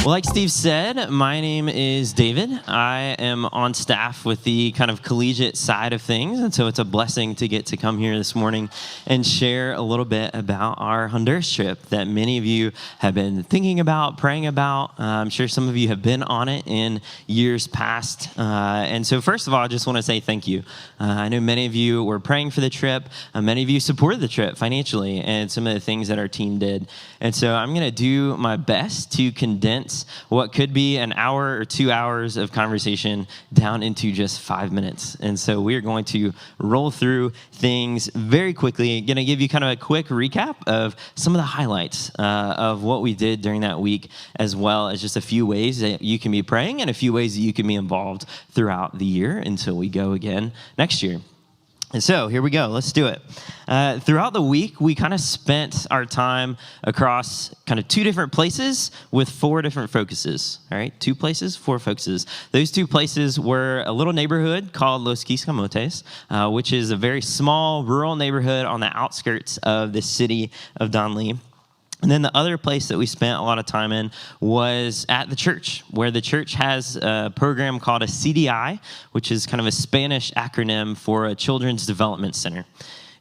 Well, like Steve said, my name is David. I am on staff with the kind of collegiate side of things, and so it's a blessing to get to come here this morning and share a little bit about our Honduras trip that many of you have been thinking about, praying about. I'm sure some of you have been on it in years past. And so first of all, I just want to say thank you. I know many of you were praying for the trip. Many of you supported the trip financially and some of the things that our team did. And so I'm going to do my best to condense what could be an hour or 2 hours of conversation down into just 5 minutes. And so we are going to roll through things very quickly. Going to give you kind of a quick recap of some of the highlights of what we did during that week, as well as just a few ways that you can be praying and a few ways that you can be involved throughout the year until we go again next year. And so here we go. Let's do it. Throughout the week, we kind of spent our time across kind of 2 different places with 4 different focuses. All right, 2 places, 4 focuses. Those 2 places were a little neighborhood called Los Quiscamotes, which is a very small rural neighborhood on the outskirts of the city of Donley. And then the other place that we spent a lot of time in was at the church, where the church has a program called a CDI, which is kind of a Spanish acronym for a Children's Development Center.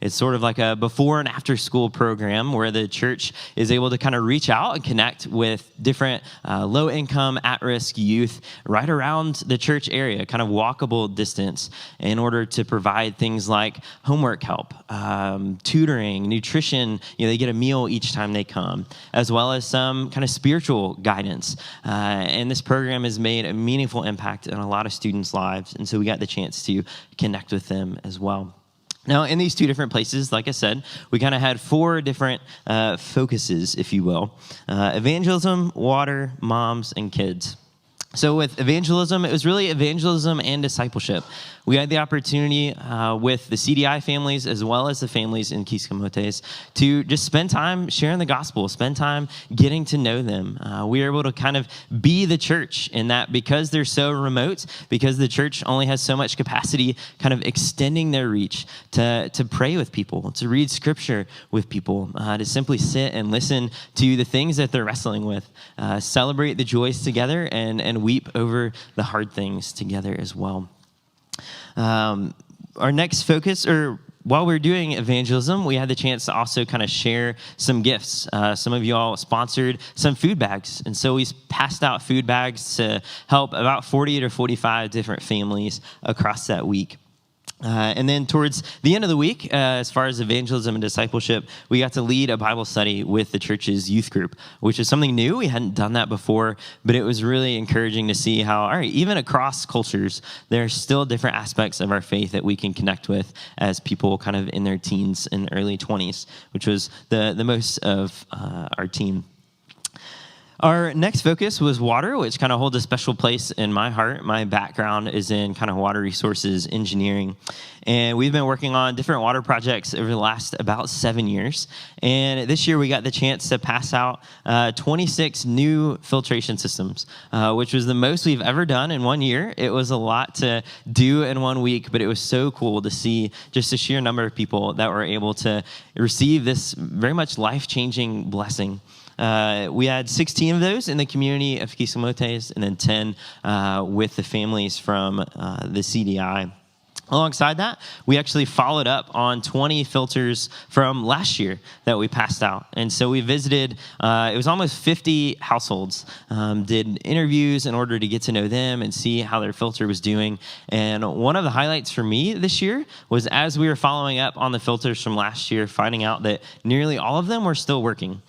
It's sort of like a before and after school program where the church is able to kind of reach out and connect with different low-income, at-risk youth right around the church area, kind of walkable distance, in order to provide things like homework help, tutoring, nutrition. They get a meal each time they come, as well as some kind of spiritual guidance. And this program has made a meaningful impact in a lot of students' lives, and so we got the chance to connect with them as well. Now, in these 2 different places, like I said, we kind of had 4 different focuses, if you will. Evangelism, water, moms, and kids. So with evangelism, it was really evangelism and discipleship. We had the opportunity with the CDI families as well as the families in Quiscamotes to just spend time sharing the gospel, spend time getting to know them. We were able to kind of be the church in that because they're so remote, because the church only has so much capacity, kind of extending their reach to pray with people, to read scripture with people, to simply sit and listen to the things that they're wrestling with, celebrate the joys together, and weep over the hard things together as well. Our next focus, or while we were doing evangelism, we had the chance to also kind of share some gifts. Some of you all sponsored some food bags. And so we passed out food bags to help about 40 to 45 different families across that week. And then towards the end of the week, as far as evangelism and discipleship, we got to lead a Bible study with the church's youth group, which is something new. We hadn't done that before, but it was really encouraging to see how, all right, even across cultures, there are still different aspects of our faith that we can connect with as people kind of in their teens and early 20s, which was the most of our team. Our next focus was water, which kind of holds a special place in my heart. My background is in kind of water resources engineering, and we've been working on different water projects over the last about 7 years. And this year we got the chance to pass out 26 new filtration systems, which was the most we've ever done in 1 year. It was a lot to do in 1 week, but it was so cool to see just the sheer number of people that were able to receive this very much life-changing blessing. We had 16 of those in the community of Quiscamotes, and then 10 with the families from the CDI. Alongside that, we actually followed up on 20 filters from last year that we passed out. And so we visited, it was almost 50 households, did interviews in order to get to know them and see how their filter was doing. And one of the highlights for me this year was as we were following up on the filters from last year, finding out that nearly all of them were still working.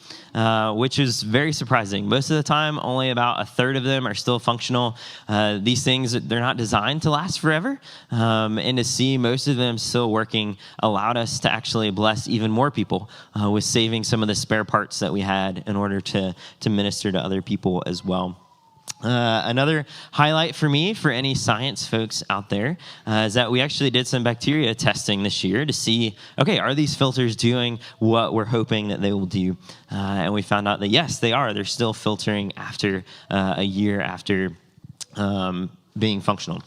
Which is very surprising. Most of the time, only about a third of them are still functional. These things, they're not designed to last forever. And to see most of them still working allowed us to actually bless even more people with saving some of the spare parts that we had in order to minister to other people as well. Another highlight for me, for any science folks out there, is that we actually did some bacteria testing this year to see, okay, are these filters doing what we're hoping that they will do? And we found out that, yes, they are. They're still filtering after a year after being functional.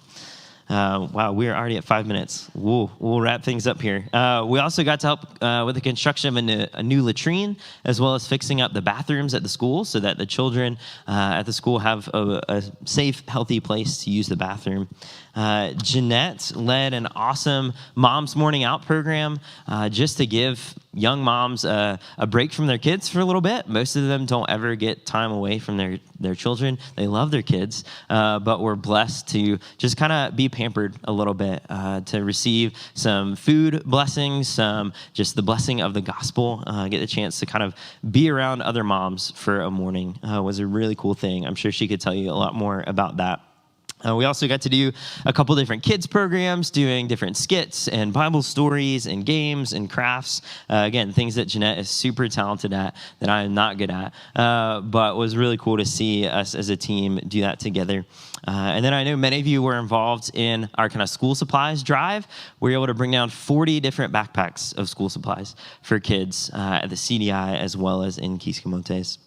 Wow, we are already at 5 minutes. We'll wrap things up here. We also got to help with the construction of a new latrine, as well as fixing up the bathrooms at the school so that the children at the school have a safe, healthy place to use the bathroom. Jeanette led an awesome Mom's Morning Out program just to give young moms a break from their kids for a little bit. Most of them don't ever get time away from their children. They love their kids, but we're blessed to just kind of be pampered a little bit, to receive some food blessings, just the blessing of the gospel, get the chance to kind of be around other moms for a morning was a really cool thing. I'm sure she could tell you a lot more about that. We also got to do a couple different kids programs, doing different skits and Bible stories and games and crafts. Again, things that Jeanette is super talented at that I am not good at, but was really cool to see us as a team do that together. And then I know many of you were involved in our kind of school supplies drive. We were able to bring down 40 different backpacks of school supplies for kids at the CDI as well as in Quisquemontes.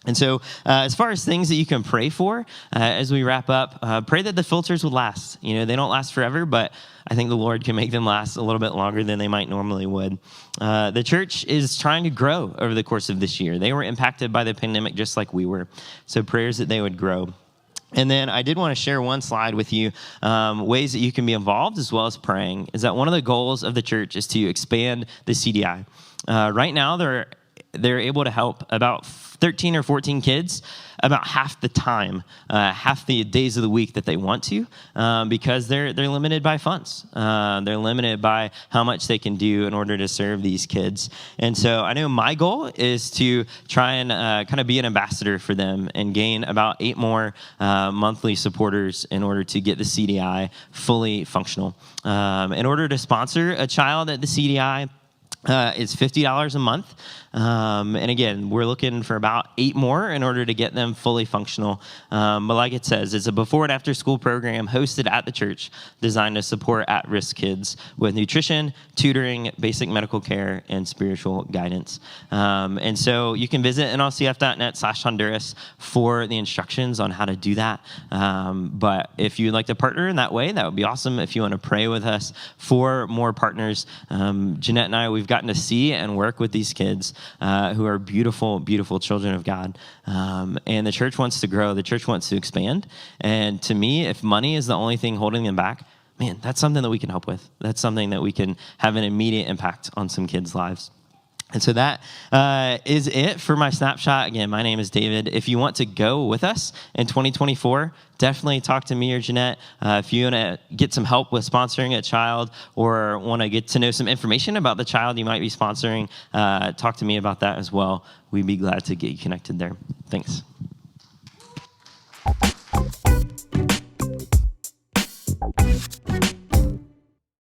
And so as far as things that you can pray for as we wrap up, pray that the filters would last. You know, they don't last forever, but I think the Lord can make them last a little bit longer than they might normally would. The church is trying to grow over the course of this year. They were impacted by the pandemic just like we were. So prayers that they would grow. And then I did want to share one slide with you, ways that you can be involved as well as praying, is that one of the goals of the church is to expand the CDI. Right now, they're able to help about 13 or 14 kids about half the time, half the days of the week that they want to, because they're limited by funds. They're limited by how much they can do in order to serve these kids. And so I know my goal is to try and kind of be an ambassador for them and gain about 8 more monthly supporters in order to get the CDI fully functional. In order to sponsor a child at the CDI, it's $50 a month. And again, we're looking for about 8 more in order to get them fully functional. But like it says, it's a before and after school program hosted at the church designed to support at-risk kids with nutrition, tutoring, basic medical care, and spiritual guidance. And so you can visit nlcf.net/Honduras for the instructions on how to do that. But if you'd like to partner in that way, that would be awesome. If you want to pray with us for more partners, Jeanette and I, we've gotten to see and work with these kids who are beautiful, beautiful children of God. And the church wants to grow. The church wants to expand. And to me, if money is the only thing holding them back, man, that's something that we can help with. That's something that we can have an immediate impact on some kids' lives. And so that is it for my snapshot. Again, my name is David. If you want to go with us in 2024, definitely talk to me or Jeanette. If you want to get some help with sponsoring a child or want to get to know some information about the child you might be sponsoring, talk to me about that as well. We'd be glad to get you connected there. Thanks.